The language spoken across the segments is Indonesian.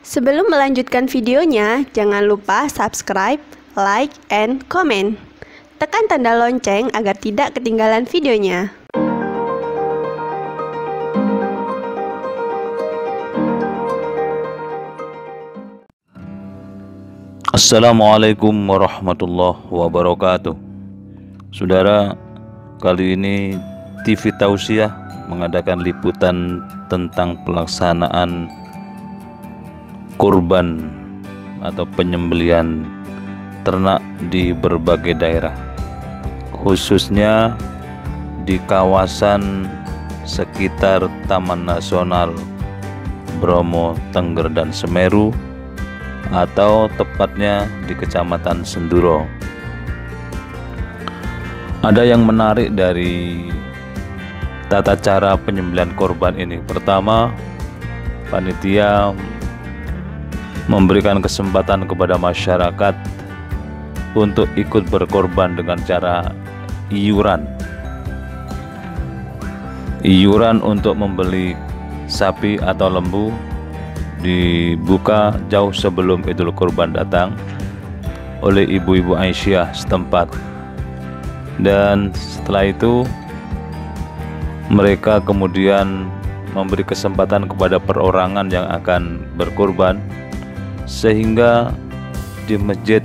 Sebelum melanjutkan videonya, jangan lupa subscribe, like, and comment. Tekan tanda lonceng agar tidak ketinggalan videonya. Assalamualaikum warahmatullahi wabarakatuh. Saudara, kali ini TV Tausiah mengadakan liputan tentang pelaksanaan kurban atau penyembelihan ternak di berbagai daerah, khususnya di kawasan sekitar Taman Nasional Bromo, Tengger, dan Semeru, atau tepatnya di Kecamatan Senduro. Ada yang menarik dari tata cara penyembelihan korban ini. Pertama, panitia memberikan kesempatan kepada masyarakat untuk ikut berkorban dengan cara iuran untuk membeli sapi atau lembu dibuka jauh sebelum Idul Kurban datang oleh ibu-ibu Aisyah setempat, dan setelah itu mereka kemudian memberi kesempatan kepada perorangan yang akan berkurban, sehingga di Masjid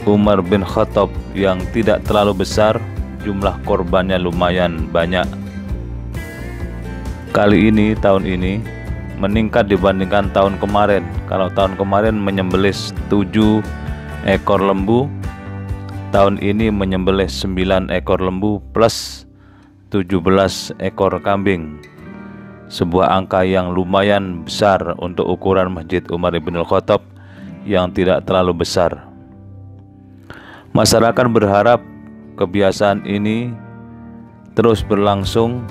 Umar bin Khattab yang tidak terlalu besar, jumlah korbannya lumayan banyak. Tahun ini meningkat dibandingkan tahun kemarin. Kalau tahun kemarin menyembelih 7 ekor lembu, tahun ini menyembelih 9 ekor lembu plus 17 ekor kambing. Sebuah angka yang lumayan besar untuk ukuran Masjid Umar bin Khattab yang tidak terlalu besar. Masyarakat berharap kebiasaan ini terus berlangsung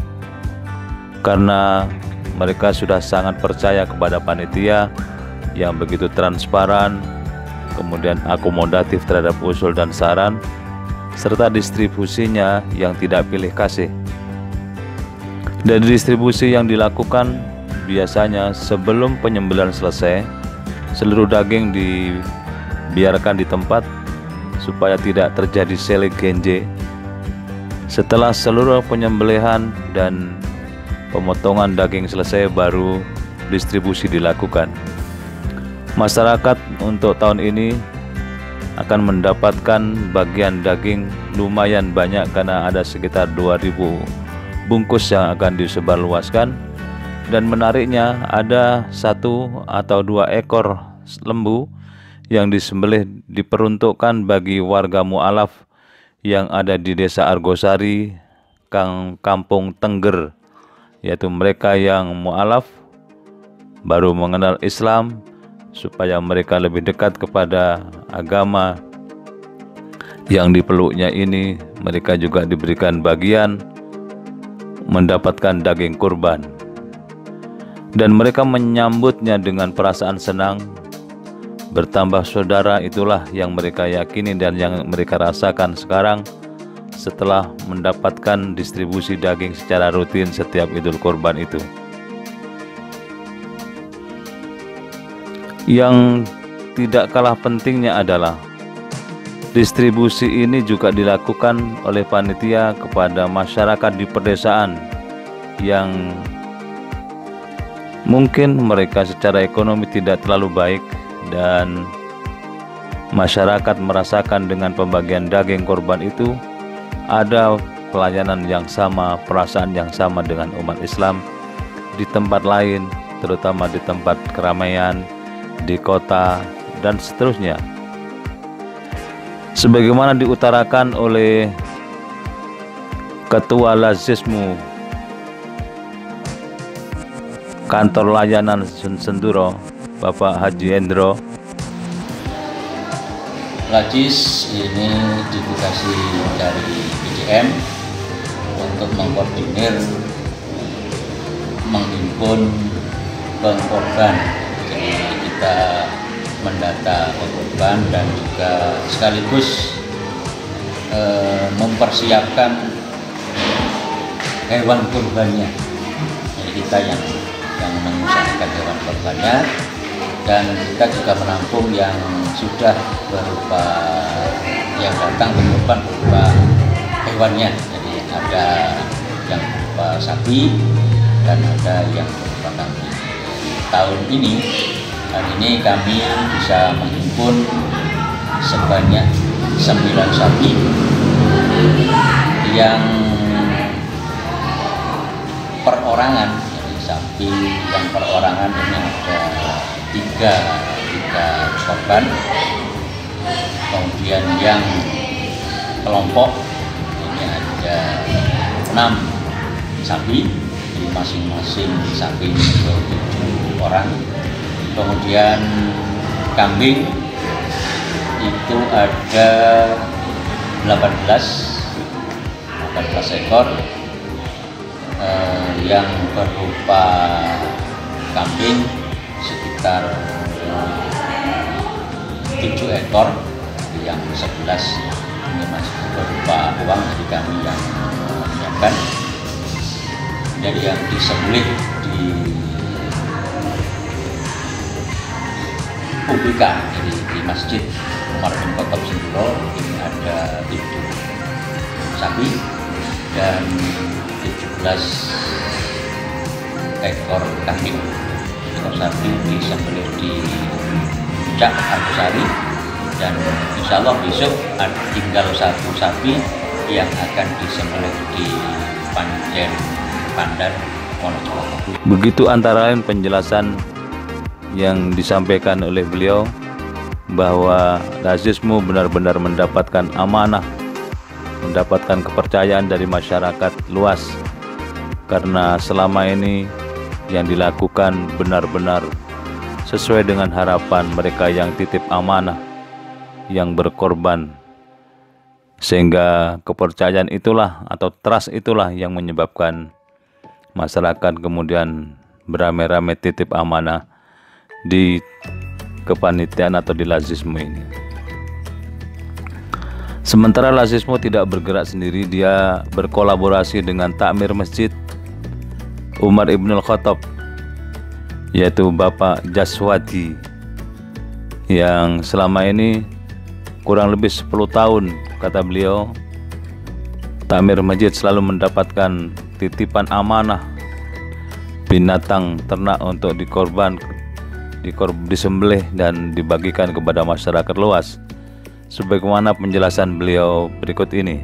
karena mereka sudah sangat percaya kepada panitia yang begitu transparan, kemudian akomodatif terhadap usul dan saran, serta distribusinya yang tidak pilih kasih. Dan distribusi yang dilakukan biasanya sebelum penyembelihan selesai, seluruh daging dibiarkan di tempat supaya tidak terjadi sele genje. Setelah seluruh penyembelihan dan pemotongan daging selesai, baru distribusi dilakukan. Masyarakat untuk tahun ini akan mendapatkan bagian daging lumayan banyak karena ada sekitar 2000 bungkus yang akan disebarluaskan. Dan menariknya, ada 1 atau 2 ekor lembu yang disembelih diperuntukkan bagi warga mu'alaf yang ada di Desa Argosari, Kampung Tengger, yaitu mereka yang mu'alaf baru mengenal Islam, supaya mereka lebih dekat kepada agama yang dipeluknya ini. Mereka juga diberikan bagian mendapatkan daging kurban, dan mereka menyambutnya dengan perasaan senang. Bertambah saudara, itulah yang mereka yakini dan yang mereka rasakan sekarang setelah mendapatkan distribusi daging secara rutin setiap Idul Kurban itu. Yang tidak kalah pentingnya adalah distribusi ini juga dilakukan oleh panitia kepada masyarakat di pedesaan yang mungkin mereka secara ekonomi tidak terlalu baik, dan masyarakat merasakan dengan pembagian daging korban itu ada pelayanan yang sama, perasaan yang sama dengan umat Islam di tempat lain, terutama di tempat keramaian, di kota, dan seterusnya. Sebagaimana diutarakan oleh Ketua Lazismu Kantor Layanan Senduro, Bapak Haji Endro. Lazis ini didukasi dari PDM untuk mengkoordinir, menghimpun pengkorban. Jadi kita mendata pengkorban dan juga sekaligus mempersiapkan hewan kurbannya. Jadi kita yang mengusahakan hewan kurbannya, dan kita juga menampung yang sudah berupa yang datang berkorban berupa hewannya. Jadi ada yang berupa sapi dan ada yang berupa kambing. Tahun ini, hari ini kami bisa menghimpun sebanyak 9 sapi yang perorangan. Jadi sapi yang perorangan ini ada tiga korban, kemudian yang kelompok ini ada 6 sapi, jadi masing-masing sapi itu 7 orang. Kemudian kambing itu ada 18 ekor, yang berupa kambing sekitar 7 ekor, yang 11 ini masih berupa uang dari kami yang menyiapkan. Jadi yang disembelih di publika, jadi di Masjid Umar bin Khattab Senduro ini ada 7 sapi dan 17 ekor kambing. Ekor sapi disembelih di Puncak Argosari, dan insya Allah besok tinggal 1 sapi yang akan disembelih di Panjen Pandan Wonosobo. Begitu antara lain penjelasan yang disampaikan oleh beliau bahwa Lazismu benar-benar mendapatkan amanah, mendapatkan kepercayaan dari masyarakat luas, karena selama ini yang dilakukan benar-benar sesuai dengan harapan mereka yang titip amanah, yang berkorban, sehingga kepercayaan itulah atau trust itulah yang menyebabkan masyarakat kemudian beramai-ramai titip amanah di kepanitiaan atau di Lazismu ini. Sementara Lazismu tidak bergerak sendiri, dia berkolaborasi dengan takmir Masjid Umar Ibnul Khattab, yaitu Bapak Jaswadi, yang selama ini kurang lebih 10 tahun, kata beliau, takmir masjid selalu mendapatkan titipan amanah binatang ternak untuk disembelih dan dibagikan kepada masyarakat luas. Sebagaimana penjelasan beliau berikut ini.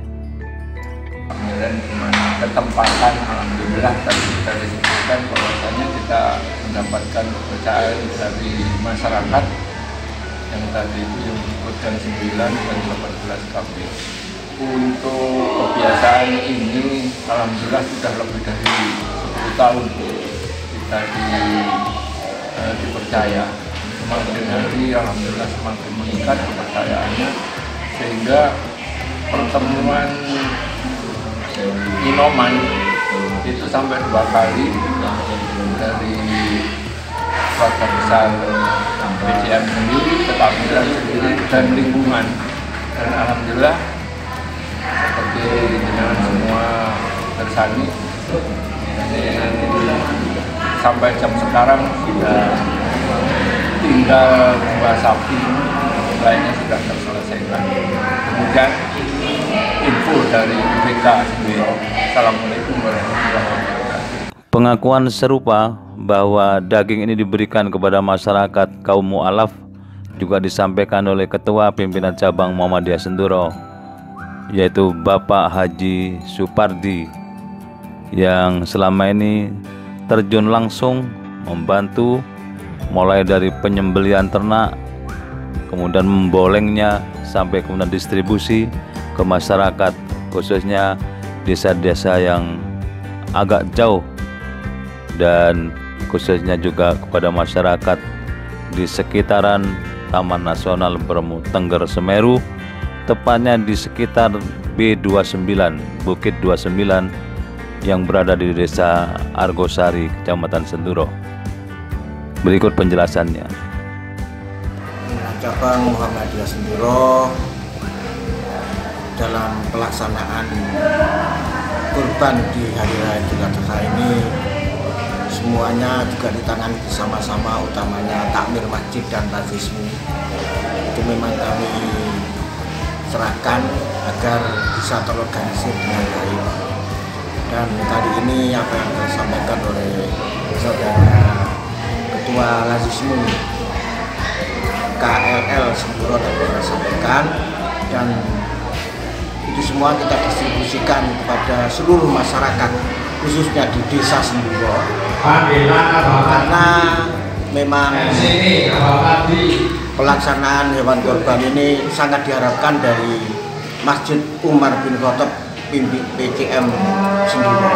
Dan ketempatan, alhamdulillah tadi kita disebutkan bahwasanya kita mendapatkan kepercayaan dari masyarakat yang tadi itu yang disebutkan 9 dan 18 kambing. Untuk kebiasaan ini alhamdulillah sudah lebih dari 10 tahun kita dipercaya. Semakin hari alhamdulillah semakin meningkat kepercayaannya, sehingga pertemuan Inoman itu sampai 2 kali dari keluarga besar BCM sendiri, ketakmiran sendiri, dan lingkungan. Dan alhamdulillah seperti dengan semua bersani sampai jam sekarang sudah tinggal 2 sapi, lainnya sudah terselesaikan. Kemudian info dari BPK sendiri. Assalamualaikum warahmatullahi wabarakatuh. Pengakuan serupa bahwa daging ini diberikan kepada masyarakat kaum mu'alaf juga disampaikan oleh Ketua Pimpinan Cabang Muhammadiyah Senduro, yaitu Bapak Haji Supardi, yang selama ini terjun langsung membantu mulai dari penyembelihan ternak, kemudian membolengnya sampai kemudian distribusi ke masyarakat, khususnya desa-desa yang agak jauh, dan khususnya juga kepada masyarakat di sekitaran Taman Nasional Bromo Tengger Semeru, tepatnya di sekitar B29, Bukit 29 yang berada di Desa Argosari, Kecamatan Senduro. Berikut penjelasannya. Cabang Muhammadiyah Senduro dalam pelaksanaan kurban di Hari Raya Idul Adha ini semuanya juga ditangani bersama-sama, utamanya takmir masjid dan lazismu. Itu memang kami serahkan agar bisa terorganisir dengan baik. Dan kali ini apa yang disampaikan oleh saudara Ketua Lazismu KLL Senduro tadi saya sampaikan, dan itu semua kita distribusikan kepada seluruh masyarakat, khususnya di Desa Senduro, karena memang pelaksanaan hewan kurban ini sangat diharapkan dari Masjid Umar bin Khattab PCM Senduro.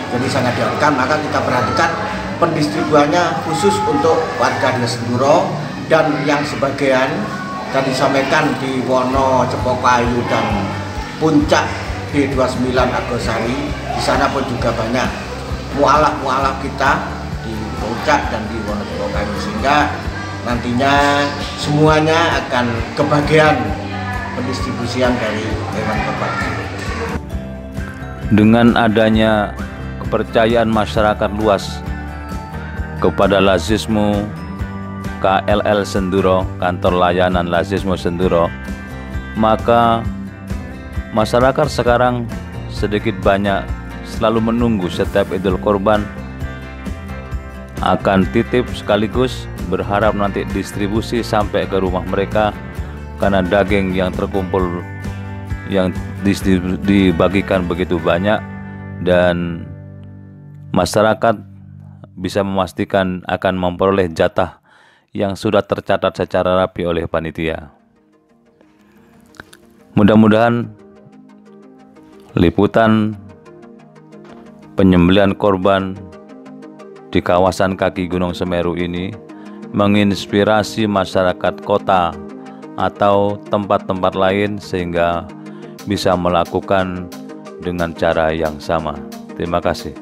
Jadi sangat diharapkan, maka kita perhatikan pendistribuannya khusus untuk warga Desa Senduro, dan yang sebagian tadi disampaikan di Wono, Cepokayu dan Puncak B29 Argosari. Di sana pun juga banyak mualaf-mualaf kita di Puncak dan di Wono Cepokayu, sehingga nantinya semuanya akan kebagian pendistribusian dari hewan kurban. Dengan adanya kepercayaan masyarakat luas kepada Lazismu KLL Senduro, kantor layanan Lazismu Senduro, maka masyarakat sekarang sedikit banyak selalu menunggu setiap Idul Kurban akan titip sekaligus berharap nanti distribusi sampai ke rumah mereka, karena daging yang terkumpul yang dibagikan begitu banyak, dan masyarakat bisa memastikan akan memperoleh jatah yang sudah tercatat secara rapi oleh panitia. Mudah-mudahan liputan penyembelihan korban di kawasan kaki Gunung Semeru ini menginspirasi masyarakat kota atau tempat-tempat lain sehingga bisa melakukan dengan cara yang sama. Terima kasih.